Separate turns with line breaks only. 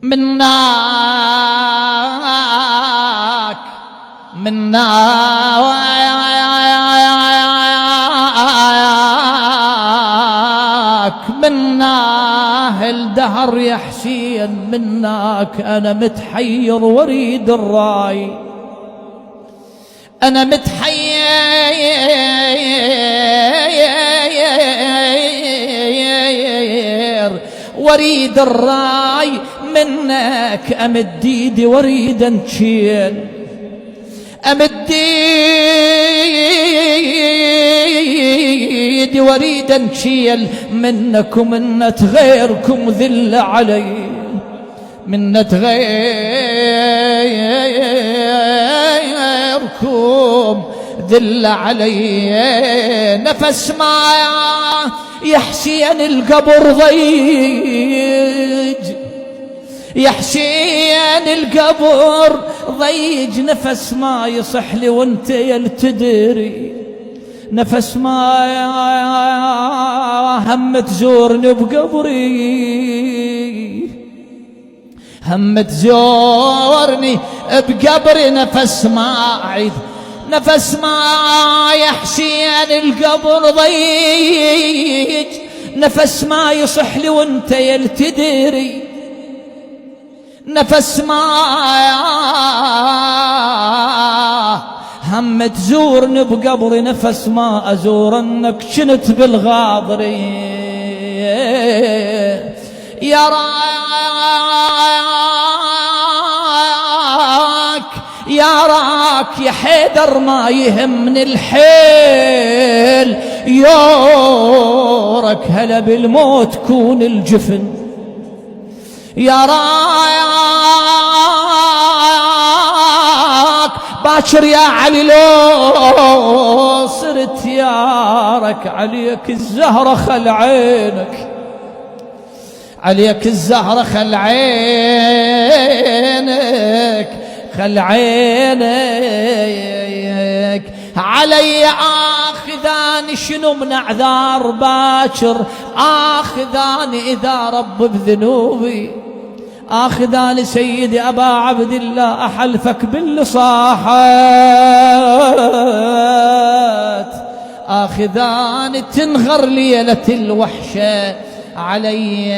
منك الدهر يا حسين، منك أنا متحير وريد الراي، أنا متحير وريد الراي، منك أمد ايدي وريد انشيل، أمد ايدي وريد انشيل منك ومنة غيركم ذل علي، منة غيركم ذل علي. نفس ما يا حسين القبر ضيج، يا حسين القبر ضيج، نفس ما يصح لي وانت يلتدري، نفس ما هم تزورني بقبري، هم تزورني بقبري، نفس ما أعيد، نفس ما يا حسين القبر ضيج، نفس ما يصح لي وانت يلتدري، نفس ما هم تزورني بقبري، نفس ما أزورنك شنت بالغاضري. يا راك يا حيدر ما يهمني الحيل، يورك هلا بالموت كون الجفن. يا راك باكر يا علي لو صرت يارك، عليك الزهرة خل عينك، عليك الزهرة خل عينك، خل عينك علي. آخذاني شنو من أعذار باكر، آخذاني إذا رب بذنوبي، آخذاني سيدي أبا عبد الله، أحلفك باللي صاحت، آخذاني تنغر ليلة الوحشة علي